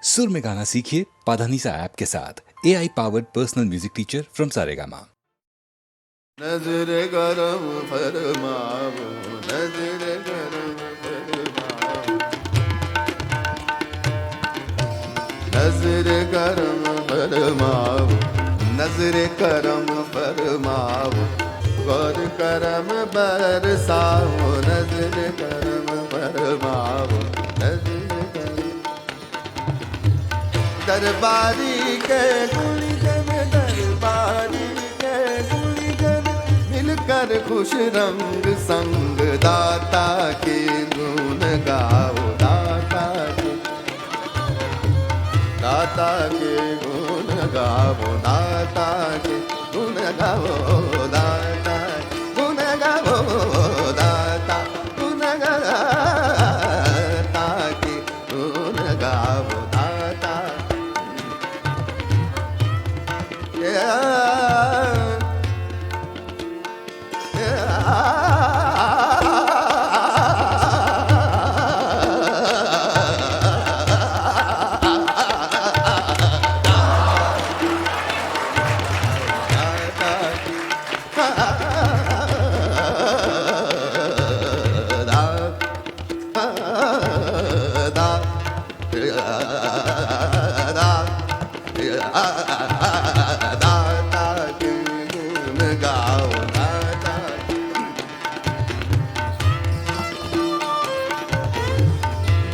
सुर में गाना सीखिए पाधानीसा ऐप के साथ। AI powered personal music teacher from Saregama. नजर गरम फरमाओ, नजर गरम फरमाओ, नजर गरम फरमाओ, नजर करम फरमाओ, गौर करम बरसाओ, नजर करम फरमाओ, नजर करम। दरबारी के गुणगन, दरबारी के गुणगन, मिलकर खुश रंग संग दाता के गुण गाओ, दाता के गुण गाओ, दाता के गुण गाओ, दाता गुण गाओ, दाता गुण गाता के गुण गाओ, दाता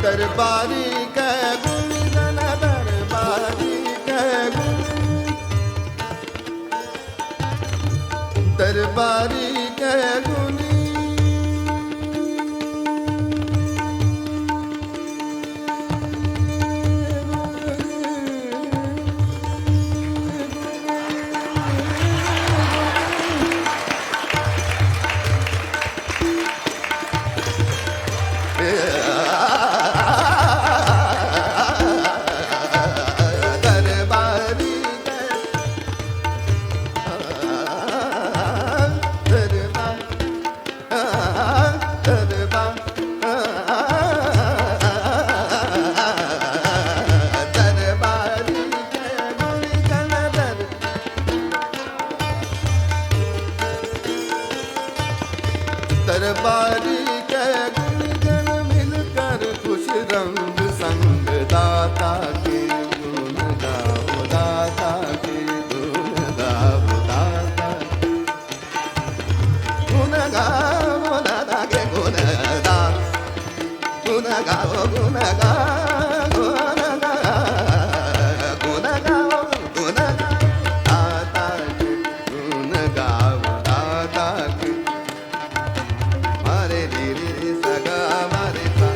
दरबारी के गुण गन, दरबारी के गुण, दरबारी के गुण, दरबारी के गुणगन, मिलकर खुश रंग संग दाता के गुण गाओ, दाता के गुण गाओ, दाता गुण गाओ, दाता के गुण गाओ, गुण गाओ, गुण गाओ, गुण गाओ, गुण गाओ, दाता के गुण गाओ, दाता के मारे रे रे सगा मारे सा,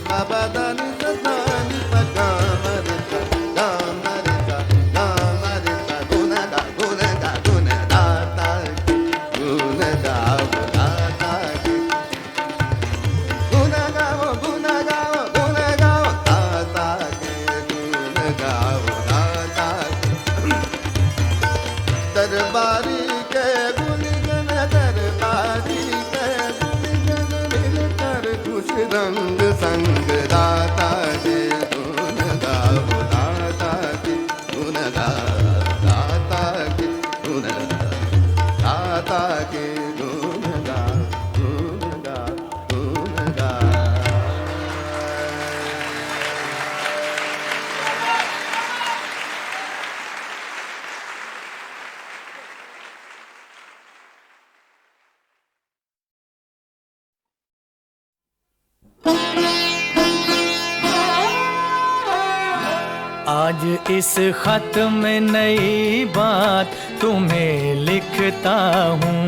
बाबा दानी सदानी पगा मारे सा, गा मारे सा, गा मारे सा, गुण गा, गुण गा, गुण दाता के गुण गाओ, दाता के गुण गाओ, गुण गाओ, गुण गाओ, दाता के गुण गाओ, दाता के दरबारी के गुणगन, दरबारी के गुणगन, मिलकर खुश रंग संग दाता के गुण गाओ, दाता के गुण गाओ, दाता के गुण गाओ, दाता के गुण गाओ, गुण गाओ, गुण गाओ। आज इस खत में नई बात तुम्हें लिखता हूँ,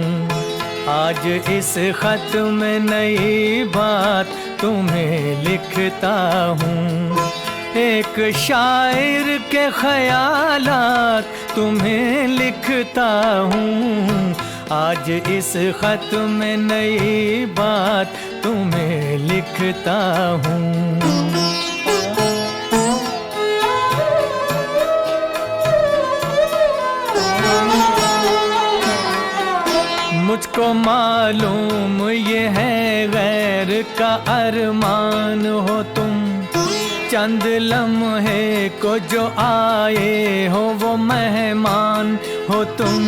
आज इस खत में नई बात तुम्हें लिखता हूँ। एक शायर के ख़यालात तुम्हें लिखता हूँ, आज इस खत में नई बात तुम्हें लिखता हूँ। मुझको मालूम ये है गैर का अरमान हो तुम, चंद लम्हे को जो आए हो वो मेहमान हो तुम।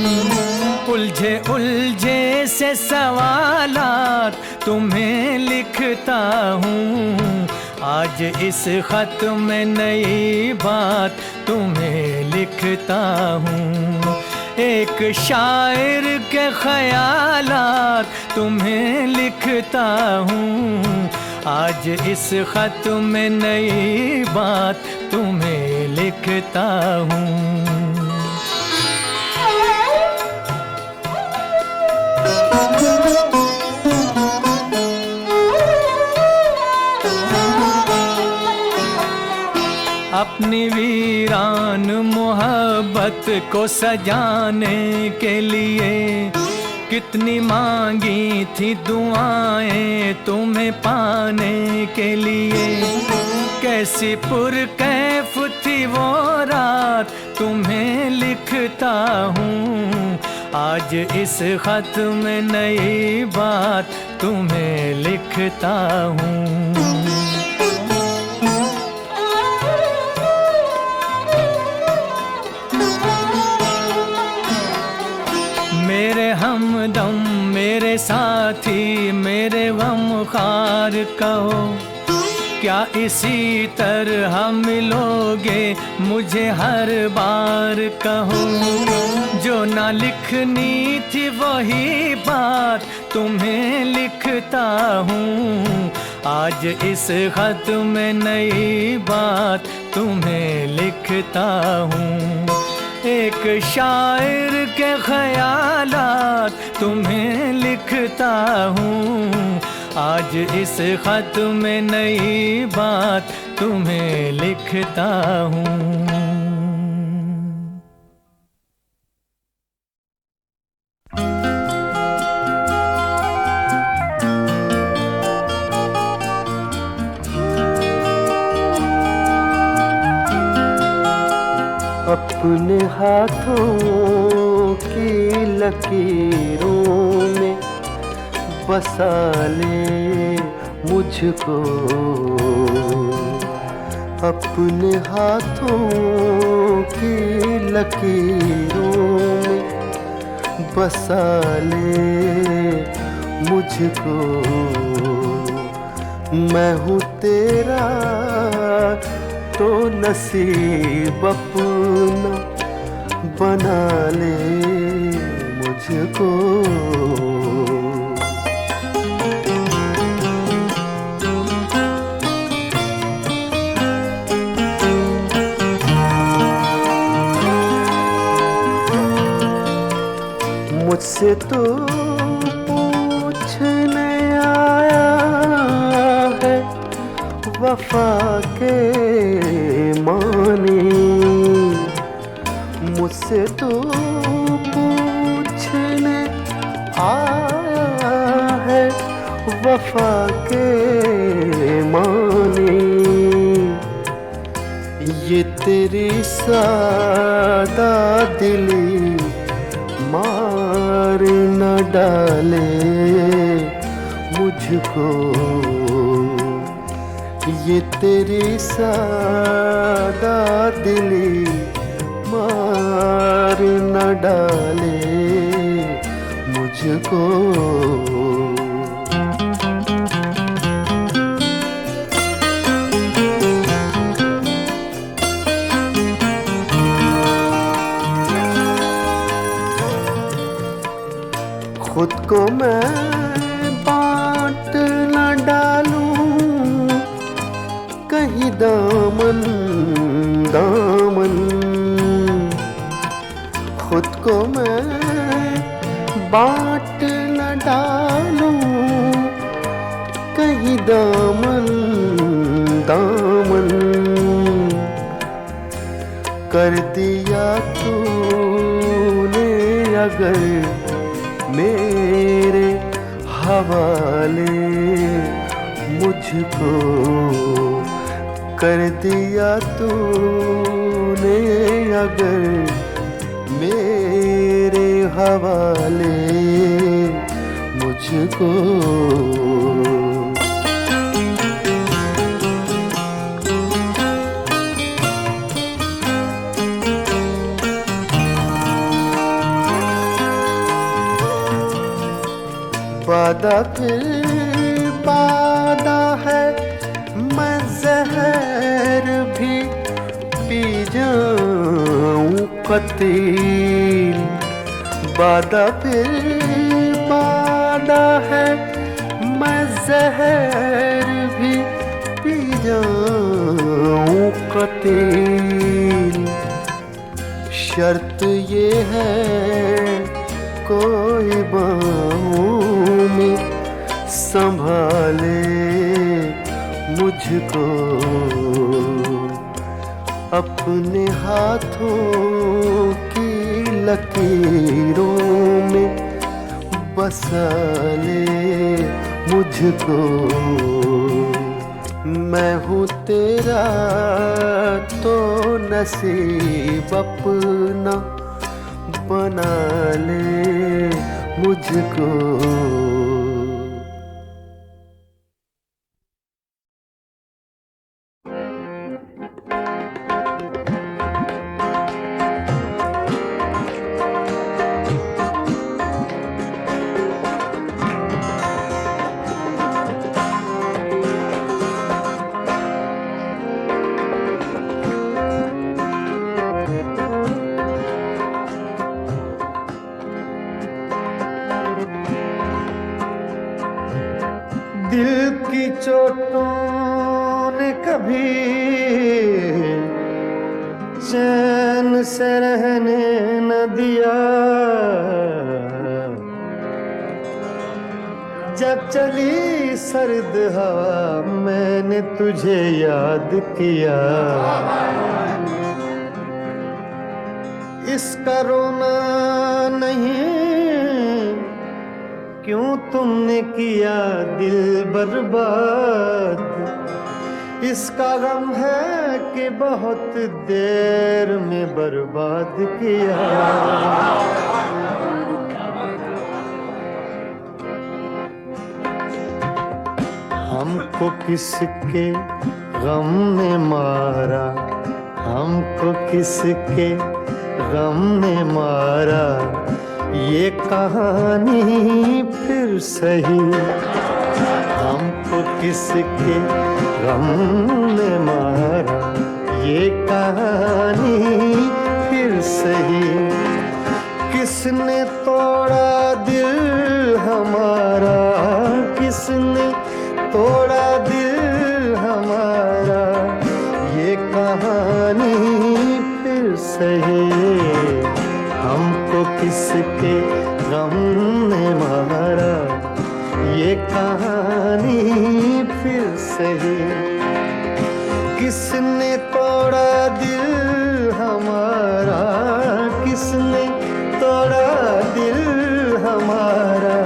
उलझे उलझे से सवालात तुम्हें लिखता हूँ। आज इस खत में नई बात तुम्हें लिखता हूँ। एक शायर के ख़यालात तुम्हें लिखता हूँ। आज इस खत में नई बात तुम्हें लिखता हूँ। अपनी वीरान मोहब्बत को सजाने के लिए कितनी मांगी थी दुआएं तुम्हें पाने के लिए। कैसी पुरकैफ थी वो रात तुम्हें लिखता हूँ। आज इस खत में नई बात तुम्हें लिखता हूँ। मेरे हमदम मेरे साथी मेरे गमखार कहो, क्या इसी तरह मिलोगे मुझे हर बार कहो। जो ना लिखनी थी वही बात तुम्हें लिखता हूँ। आज इस खत में नई बात तुम्हें लिखता हूँ। एक शायर के ख़यालात तुम्हें लिखता हूँ। आज इस खत में नई बात तुम्हें लिखता हूँ। अपने हाथों की लकीरों में बसा ले मुझको। अपने हाथों की लकीरों में बसा ले मुझको। मैं हूँ तेरा तो नसीब अपना बना ले मुझको। मुझसे तो पूछने आया है वफा के मानी। मुझसे तो पूछने आया है वफा के मानी। ये तेरी सादा दिली मार न डाले मुझको। ये तेरी सादा दिली मार न डाले मुझको। खुद को मैं बांट न डालूं कहीं दामन दामन। खुद को मैं बांट न डालूं कहीं दामन दामन। कर दिया तूने अगर मेरे हवाले मुझको। कर दिया तूने अगर मेरे हवाले मुझको। वादा फिर वादा है, मैं जहर भी पी जाऊं कतील। वादा फिर वादा है, मैं जहर भी पी जाऊं कतील। शर्त ये है कोई बाहों में संभाले मुझको, अपने हाथों की लकीरों में बसा ले मुझको। मैं हूँ तेरा तो नसीब अपना बना ले मुझको। दिल की चोटों ने कभी चैन से रहने न दिया। जब चली सर्द हवा मैंने तुझे याद किया। इसका रोना नहीं क्यों तुमने किया दिल बर्बाद। इसका गम है कि बहुत देर में बर्बाद किया। हमको किसके गम ने मारा, हमको किसके गम ने मारा। ये कहानी फिर सही, हमको किसके गम ने मारा। ये कहानी फिर सही, किसने तोड़ा दिल हमारा, किसने तोड़ा दिल हमारा। ये कहानी फिर सही, हमको किसके गम ने मारा। ये कहानी फिर सही, किसने तोड़ा दिल हमारा, किसने तोड़ा दिल हमारा।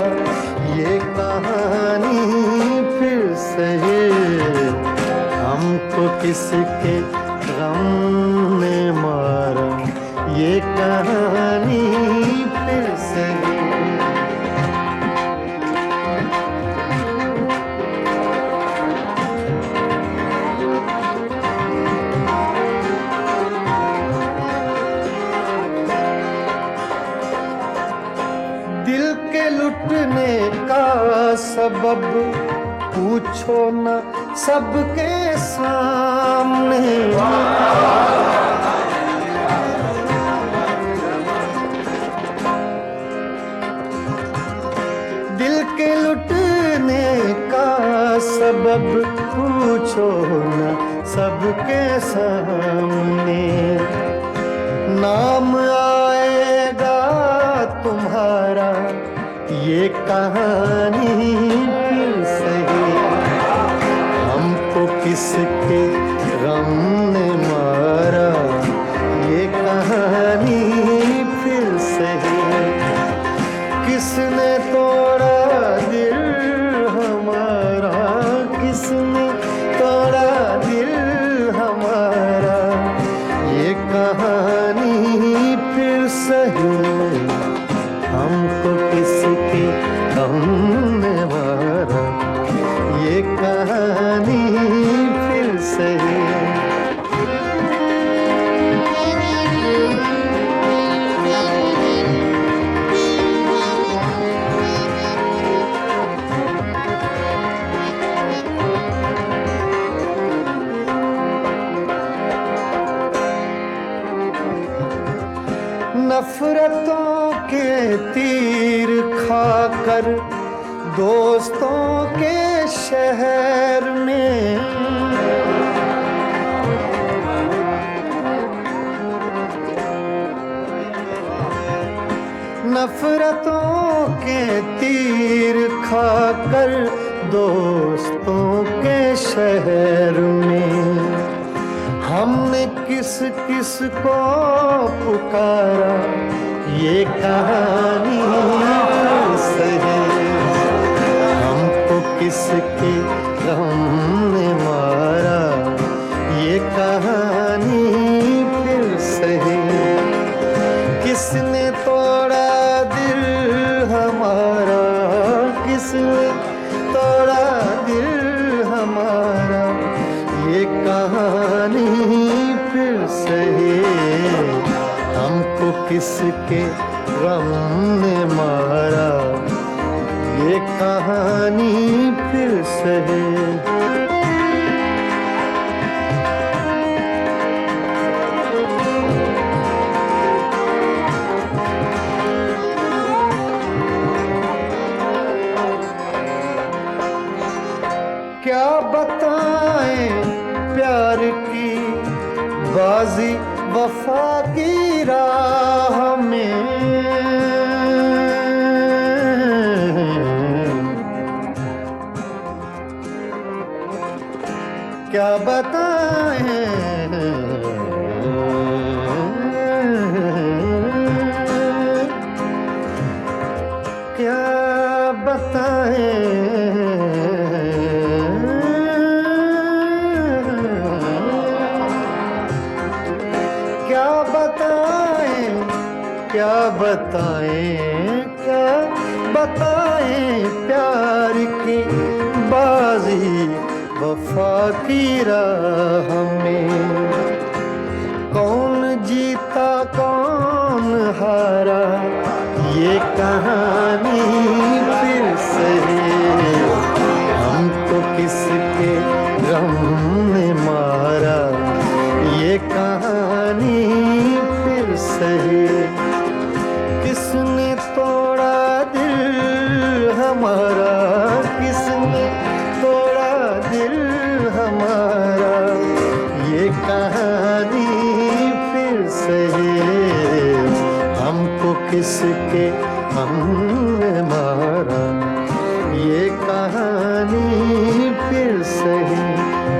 ये कहानी फिर सही, हमको किसके गम ने मारा। ये कहानी फिर सही। दिल के लुटने का सबब पूछो न सबके सामने। दिल के लुटने का सबब पूछो न सबके सामने। नाम आएगा तुम्हारा, ये कहानी फिर सही। हमको किसके गम ने मारा। ये कहानी फिर सही, किसने तोड़ा दिल हमारा, किसने तोड़ा दिल हमारा। ये कहानी फिर सही, हमको किसके गम ने मारा। ये कहानी फिर से नफरतों के तीर खाकर दोस्तों के शहर में नफरतों के तीर खाकर दोस्तों के शहर में हमने किस किस को पुकारा ये कहानी सही हमको किसके गम ने मारा ये कहानी फिर सही किसने तोड़ा दिल हमारा किसने तोड़ा दिल हमारा ये कहानी फिर सही हमको किसके गम ने मारा ये कहानी फिर सही क्या बताएं प्यार की बाजी वफा की राह में क्या बताएं क्या बताएं क्या बताएं प्यार की बाजी वफा की राह में कौन जीता कौन हारा ये कहानी फिर सही हमको किसके गम ने मारा ये कहानी फिर सही किसने तोड़ा दिल हमारा किसने तोड़ा दिल हमारा ये कहानी फिर सही हमको किसके हमने मारा ये कहानी फिर सही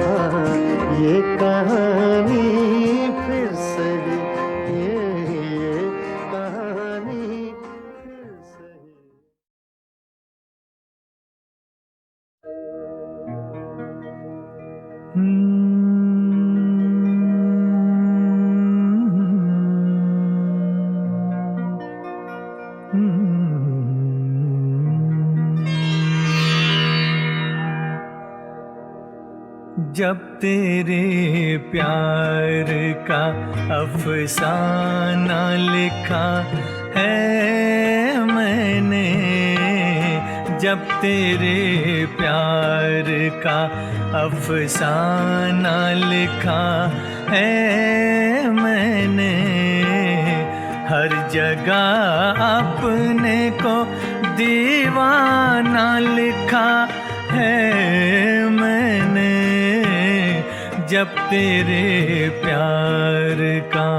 हाँ ये कहानी फिर सही ये कहानी फिर सही जब तेरे प्यार का अफसाना लिखा है मैंने जब तेरे प्यार का अफसाना लिखा है मैंने हर जगह अपने को दीवाना लिखा है मैंने जब तेरे प्यार का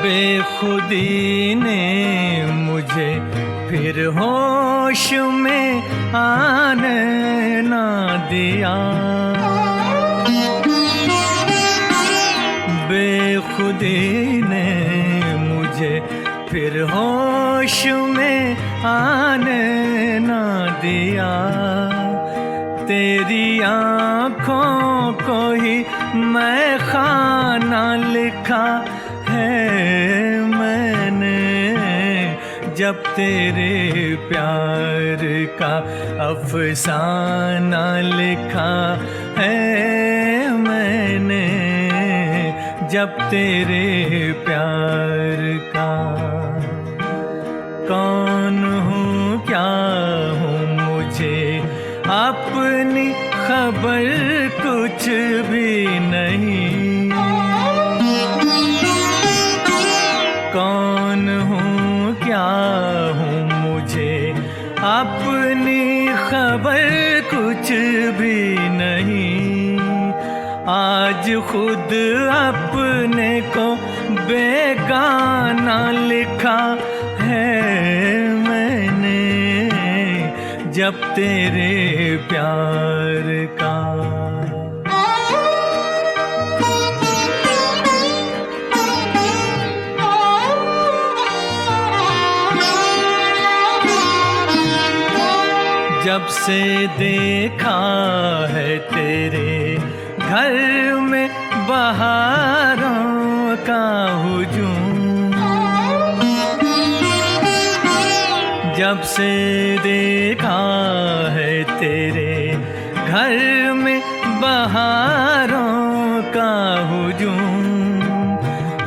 बेखुदी ने मुझे फिर होश में आने ना दिया बेखुदी ने मुझे फिर होश में आने ना दिया तेरी आँखों को ही मैं खाना लिखा है मैंने जब तेरे प्यार का अफसाना लिखा है मैंने जब तेरे प्यार का कौन हूँ क्या अपनी खबर कुछ भी नहीं। कौन हूँ क्या हूँ मुझे अपनी खबर कुछ भी नहीं। आज खुद अपने को बेगाना लिखा है मैंने, जब तेरे प्यार का। जब से देखा है तेरे घर में बहारों का हुजूम, जब से देखा है तेरे घर में बहारों का हुजूम,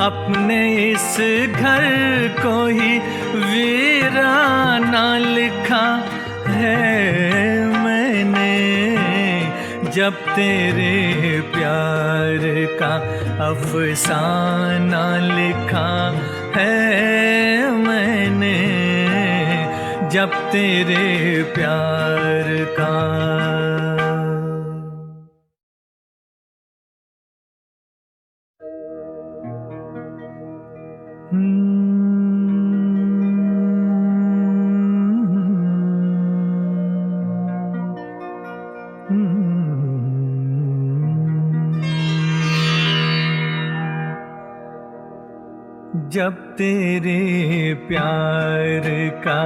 अपने इस घर को ही वीराना लिखा है मैंने, जब तेरे प्यार का अफसाना लिखा है मैंने, जब तेरे प्यार का। जब तेरे प्यार का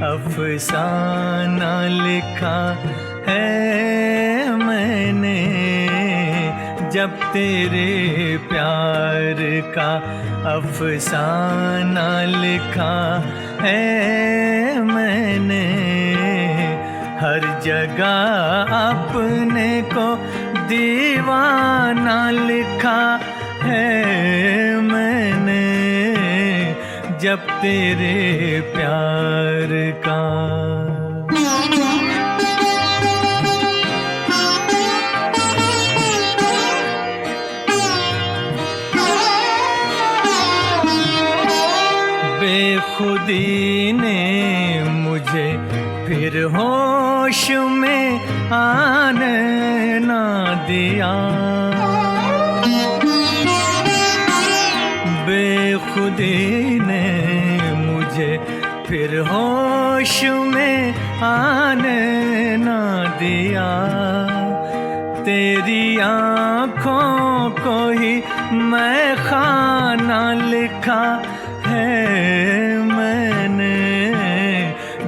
अफसाना लिखा है मैंने, जब तेरे प्यार का अफसाना लिखा है मैंने, हर जगह अपने को दीवाना लिखा है मैंने, जब तेरे प्यार का। बेखुदी ने मुझे फिर होश में आने ना दिया, बेखुदी ने मुझे फिर होश में आने ना दिया, तेरी आँखों को ही मैं खाना लिखा है मैंने,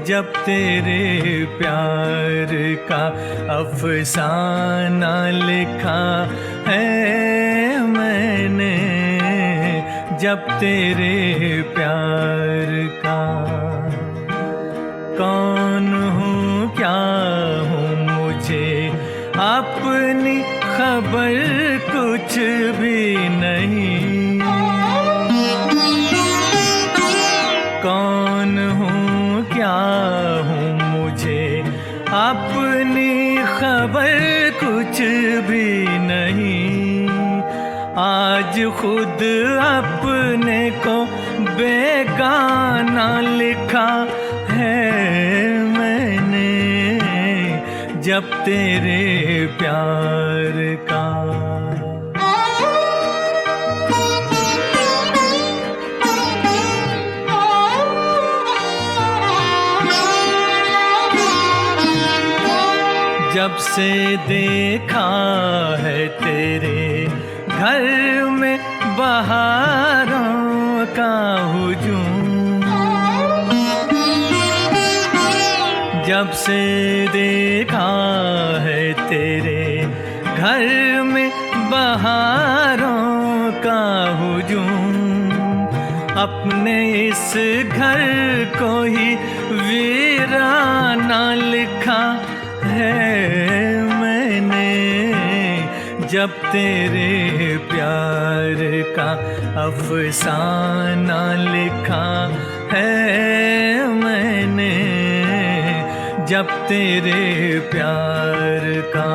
जब तेरे प्यार का अफसाना लिखा है मैंने, जब तेरे प्यार का। कौन हूँ क्या हूँ मुझे अपनी खबर कुछ भी नहीं। कौन हूँ क्या हूँ मुझे अपनी खबर कुछ भी नहीं। आज खुद अपने को बेगाना लिखा है मैंने, जब तेरे प्यार का। जब से देखा है तेरे घर में बहारों का हुजूम, जब से देखा है तेरे घर में बहारों का हुजूम, अपने इस घर को ही वीराना लिखा है मैंने, जब तेरे प्यार का अफसाना लिखा है मैंने, जब तेरे प्यार का।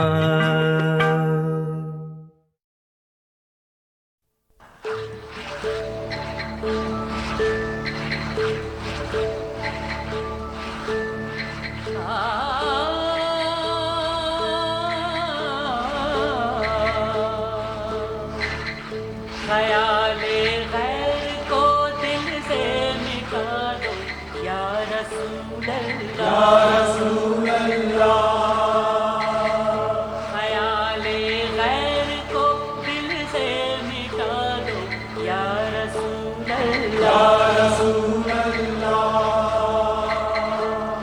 ख्याले गैर को दिल से मिटा दो या रसूल अल्लाह, या रसूल अल्लाह। ख्याले गैर को दिल से मिटा दो या रसूल अल्लाह, या रसूल अल्लाह।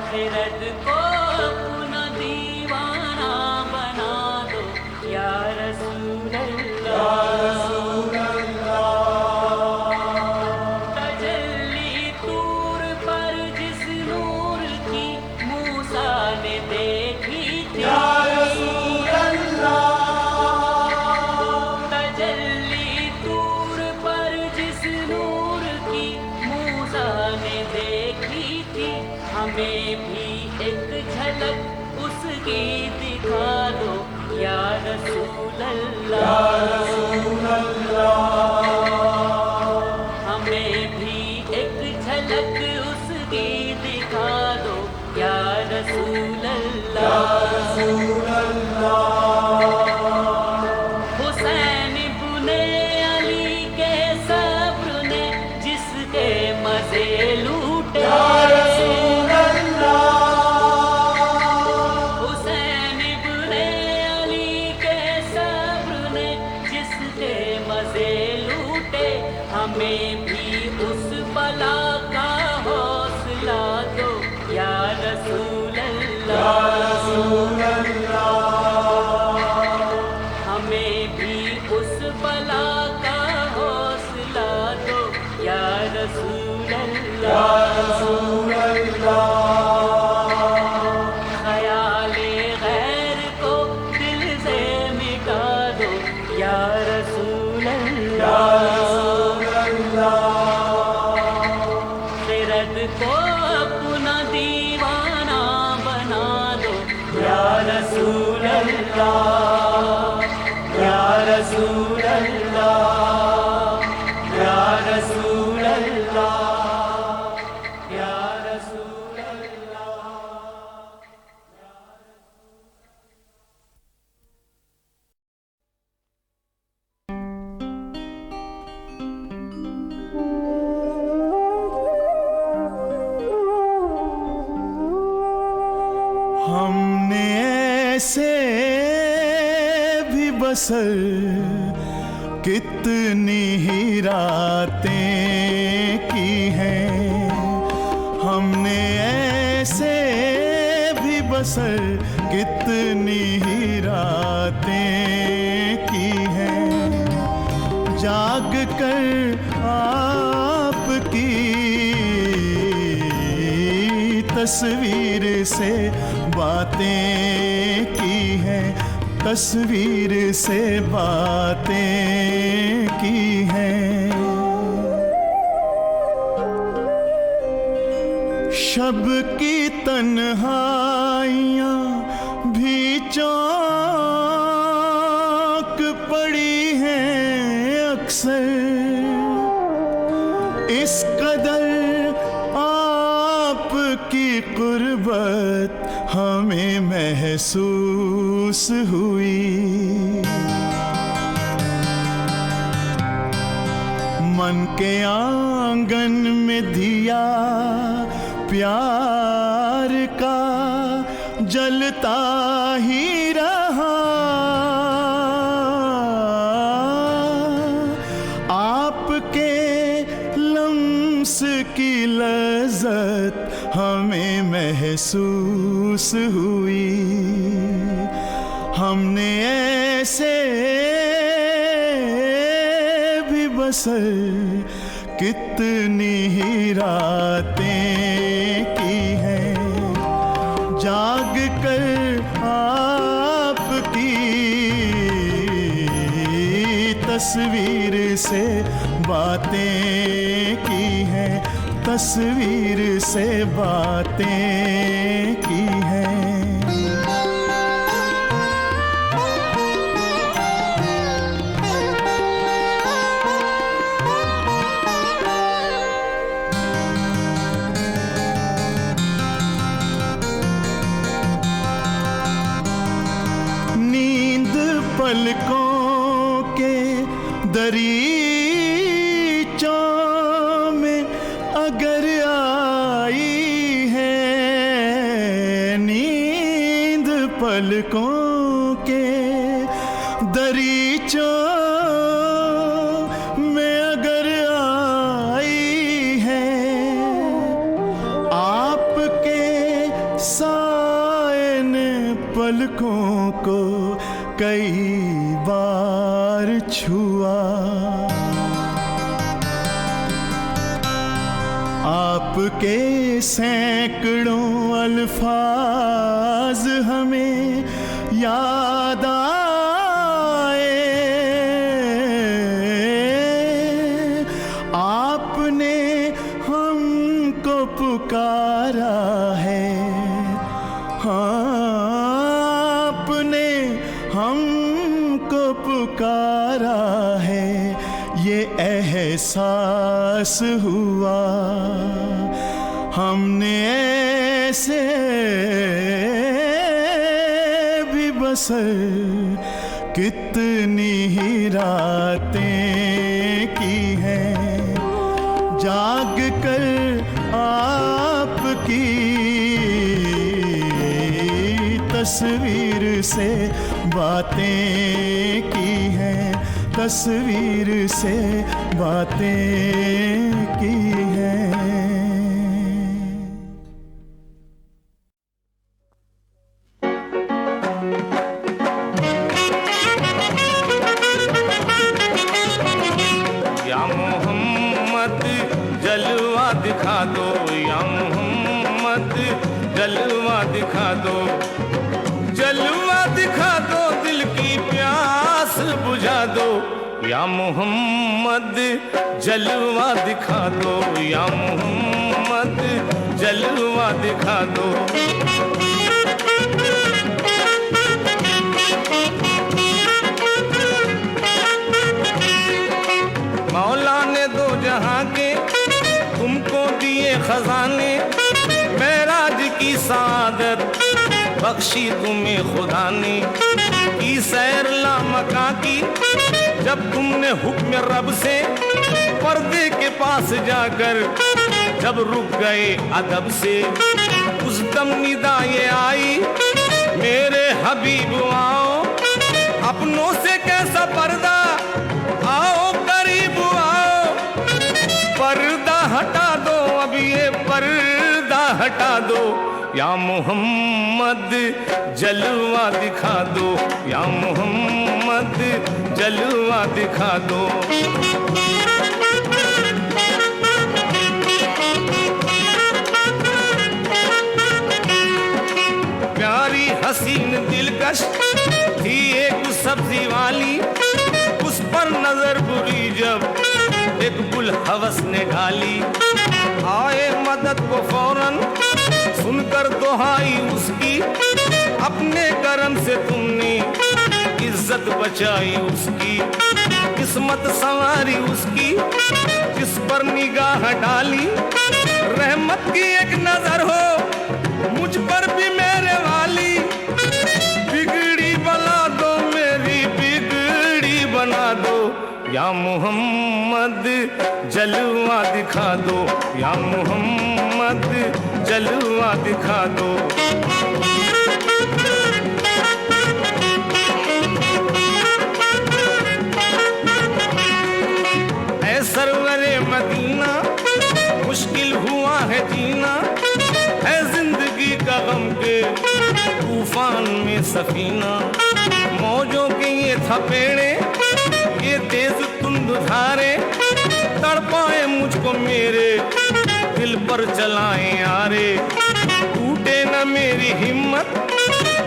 खिरद को अपना दीवाना बना दो या रसूल अल्लाह, या रसूल तजल्ली तूर पर जिस नूर की मूसा ने देखी थी या रसूल अल्लाह। तजल्ली तूर पर जिस नूर की मूसा ने देखी थी, हमें भी एक झलक उसकी दिखा दो या रसूल अल्लाह, या रसूल हमें भी एक झलक उसकी दिखा दो या रसूल अल्लाह, या रसूल हुसैन इब्ने अली के सब्र ने जिसके मजे लूटे या रसूल हुसैन इब्ने अली के सब्र ने जिसके मजे लूटे, हमें भी उस बला का हौसला दो या रसूल अल्लाह, या रसूल हमें भी उस बला का हौसला दो या रसूल अल्लाह, या रसूल ख्याले गैर को दिल से मिटा दो या रसूल अल्लाह। खिरद को अपना दीवाना बना दो या रसूल अल्लाह, या रसूल अल्लाह, या रसूल अल्लाह, या रसूल अल्लाह। हमने ऐसे भी बसर कितनी ही रातें की हैं, हमने ऐसे भी बसर कितनी ही रातें की हैं, जाग कर आपकी तस्वीर से बातें की हैं, तस्वीर से बातें की हैं। शब की तन्हाइयाँ भी चौक पड़ी हैं अक्सर, इस कदर आपकी कुर्बत हमें महसूस हुई। मन के आंगन में दिया प्यार का जलता ही रहा, आपके लम्स की लज़्ज़त हमें महसूस हुई। हमने ऐसे भी बसर कितनी ही रातें की हैं, जाग कर आपकी तस्वीर से बातें की हैं, तस्वीर से बातें की हैं। नींद पलकों के दरीचों में अगर आई है, नींद पलकों के दरीचों में अगर आई है, आपके साए ने पलकों को कई बार छुआ। आपके सैकड़ों अल्फाज हमें याद आए। आपने हमको पुकारा है, हाँ आपने हमको पुकारा है, ये एहसास हुआ। हमने ऐसे भी बसर कितनी ही रातें की हैं, जाग कर आपकी तस्वीर से बातें की हैं, तस्वीर से बातें की हैं। या मोहम्मद जलवा दिखा दो, या मोहम्मद जलवा दिखा दो, जलवा दिखा दो, दिल की प्यास बुझा दो। या मोहम्मद जलवा दिखा दो, या मोहम्मद जलवा दिखा दो। मौला ने दो जहां के तुमको दिए खजाने, मेराज की सादत बख्शी तुम्हें खुदा ने, की सैर लामका की जब तुमने हुक्म रब से, पर्दे के पास जाकर जब रुक गए अदब से, उस दम निदा ये आई मेरे हबीब आओ, अपनों से कैसा पर्दा, आओ करीब आओ, पर्दा हटा दो, अब ये पर्दा हटा दो। या मोहम्मद जलवा दिखा दो, या मोहम्मद जलवा दिखा दो। प्यारी हसीन दिलकश थी एक सब्जी वाली, उस पर नजर बुरी जब एक गुल हवस ने ढाली, आए मदद को फौरन सुनकर दुहाई उसकी, अपने करम से तुमने इज्जत बचाई उसकी, किस्मत संवारी उसकी, जिस पर निगाह डाली, रहमत की एक नजर हो मुझ पर भी मेरे वाली, बिगड़ी बना दो मेरी बिगड़ी बना दो। या मोहम्मद जलवा दिखा दो, या मोहम्मद जलवा दिखा दो। ऐ सरवरे मदीना मुश्किल हुआ है जीना, है जिंदगी का गम के तूफान में सफीना, मौजों के ये थपेड़े ये तेज तुंद धारे, तड़पाए मुझको मेरे दिल पर चलाए यारे, टूटे न मेरी हिम्मत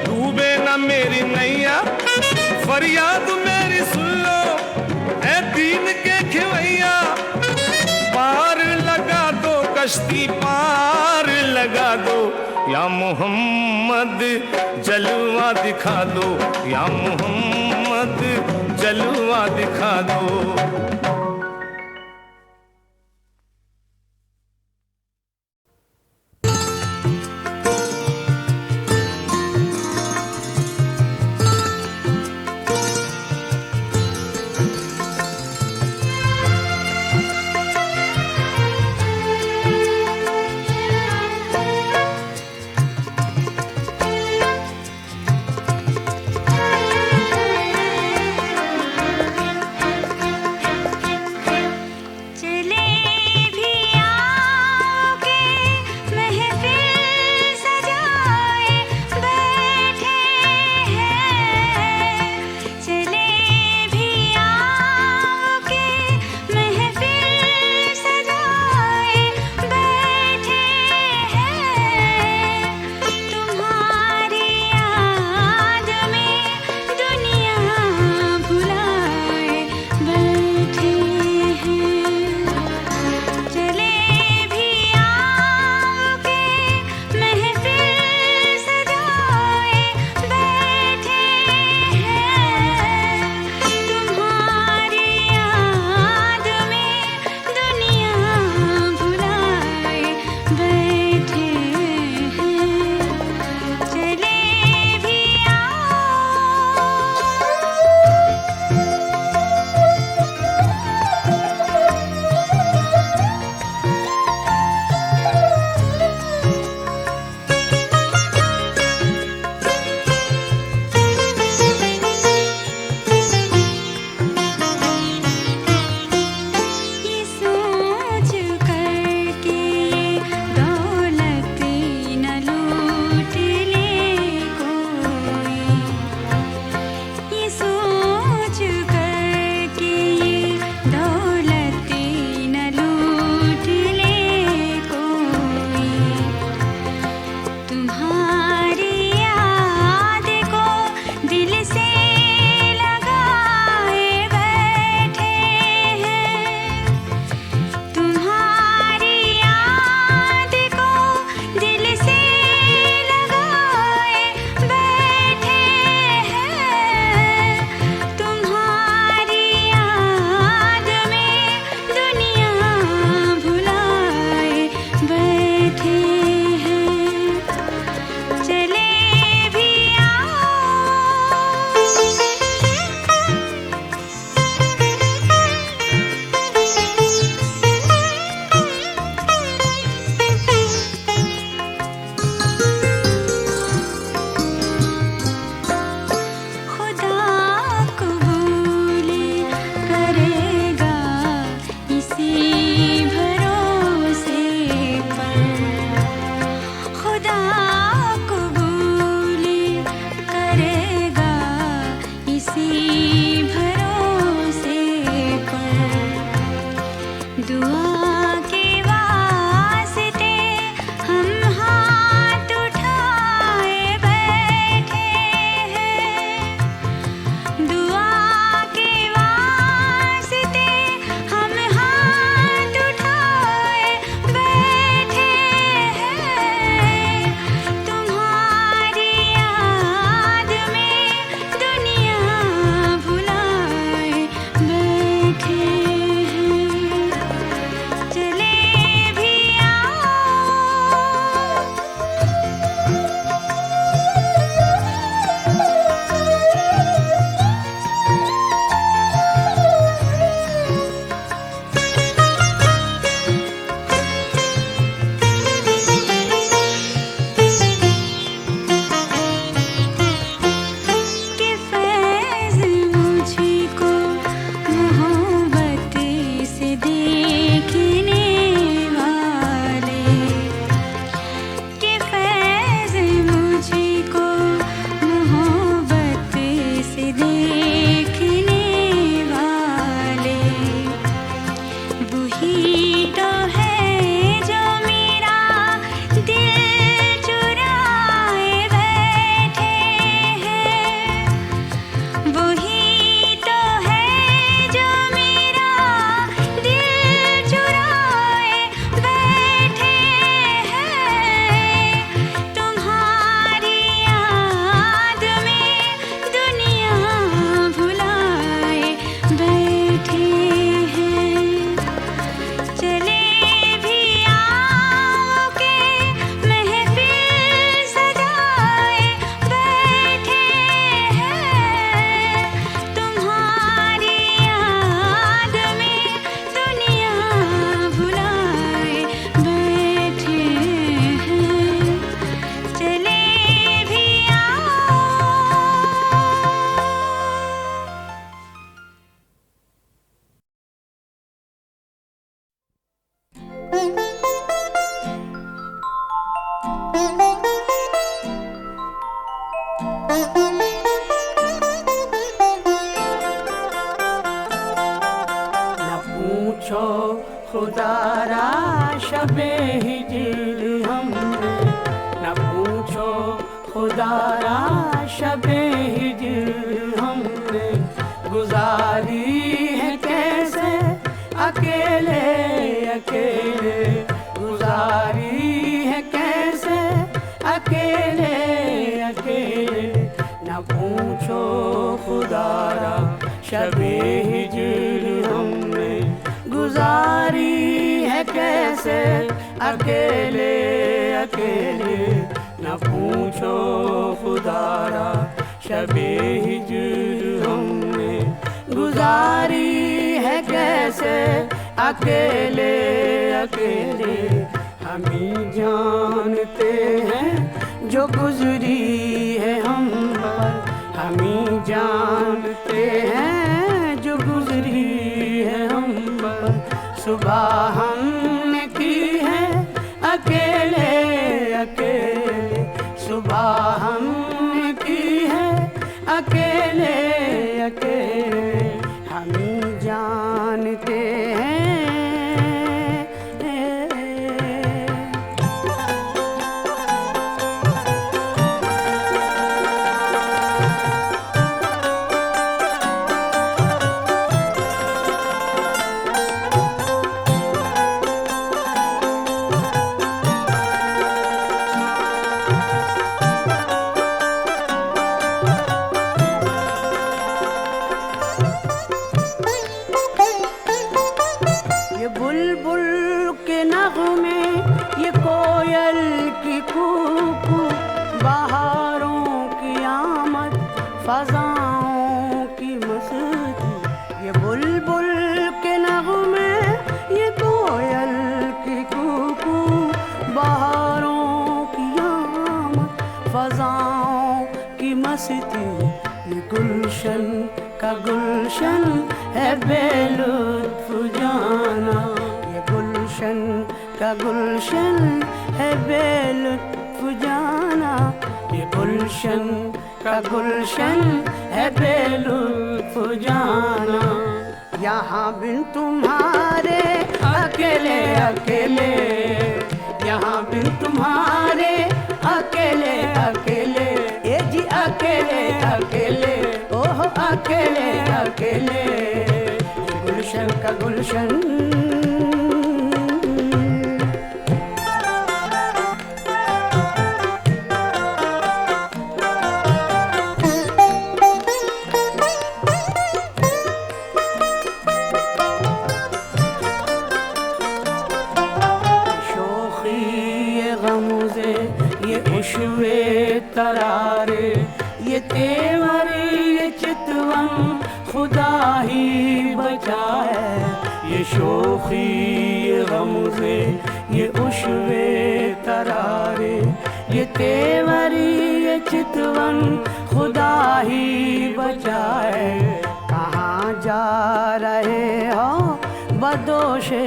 डूबे न मेरी नैया, फरियाद मेरी सुन लो ऐ दीन के खिवैया, पार लगा दो कश्ती पार लगा दो, या मोहम्मद जलवा दिखा दो, या मोहम्मद जलवा दिखा दो। खुदारा शबे हिज्र हमने गुजारी है कैसे अकेले अकेले गुजारी है कैसे अकेले अकेले न पूछो खुदारा शबे हिज्र हमने गुजारी है कैसे अकेले अकेले न पूछो खुदारा शबे हिज्र हमने गुजारी है कैसे अकेले अकेले हम ही जानते हैं जो गुजरी है हम पर हम ही जानते हैं जो गुजरी है हम पर सुबह हमने की है अकेले अकेले सुबह हमने की है अकेले अकेले हम ही जानते हैं फ़ज़ाओं की मस्ती ये बुलबुल के नग़मे ये कोयल की कूकू बहारों की आमद फ़ज़ाओं की मस्ती ये गुलशन का गुलशन है बेलुत्फ़ जाना ये गुलशन का गुलशन है बेलुत्फ़ जाना ये गुलशन का गुलशन है बेलुत्फ़ जाना यहाँ बिन तुम्हारे अकेले अकेले यहाँ बिन तुम्हारे अकेले अकेले ये जी अकेले अकेले ओह अकेले अकेले ये गुलशन का गुलशन उशवे तरारे ये तेवर ये चितवन खुदा ही बचाए ये शोखी ये गमज़े ये उशवे तरारे ये तेवर ये चितवन खुदा ही बचाए कहाँ जा रहे हो बदोशे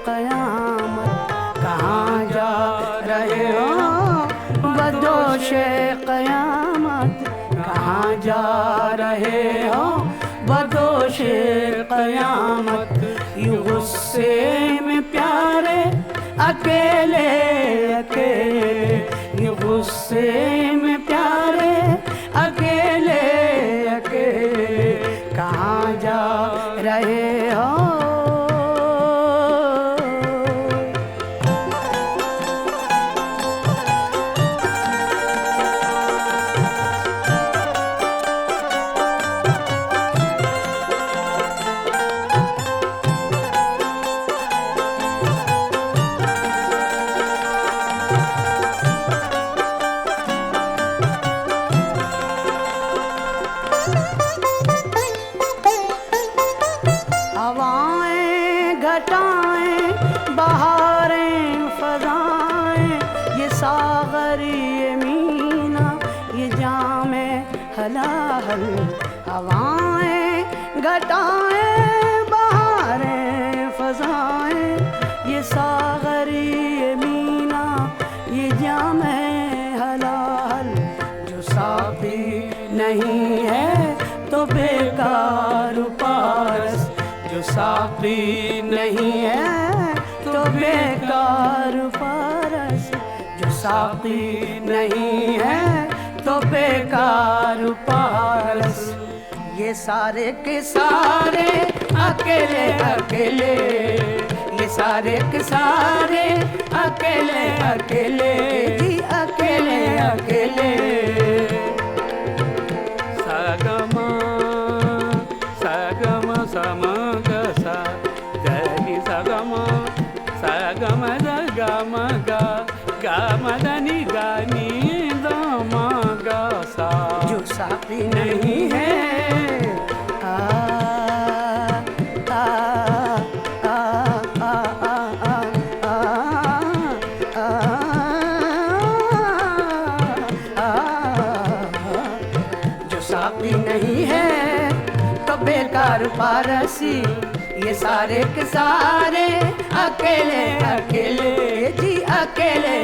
क़यामत कहाँ जा रहे हो बदोशे क़यामत कहाँ जा रहे हो बदोशे क़यामत यूँ गुस्से में प्यारे अकेले अकेले यूँ गुस्से में प्यारे अकेले अकेले कहाँ जा रहे हो हवाएं घटाएं बहारें फ़ज़ाएं ये सागरी ये मीना ये जाम है हलाल जो साफ़ी नहीं है तो बेकार पारस जो साफ़ी नहीं है तो बेकार पारस जो साफ़ी नहीं है तो बेकार पारस। ये सारे के सारे अकेले अकेले, ये सारे के सारे अकेले अकेले, जी अकेले अकेले। सागमा सागमा समगा सा దని सगमा सागमा दगमा गा गामा దని गानी दमा गा सा। जो साथी नहीं है आ आ आ आ आ आ आ जो साथी नहीं है तो बेकार पारसी। ये सारे के सारे अकेले अकेले, जी अकेले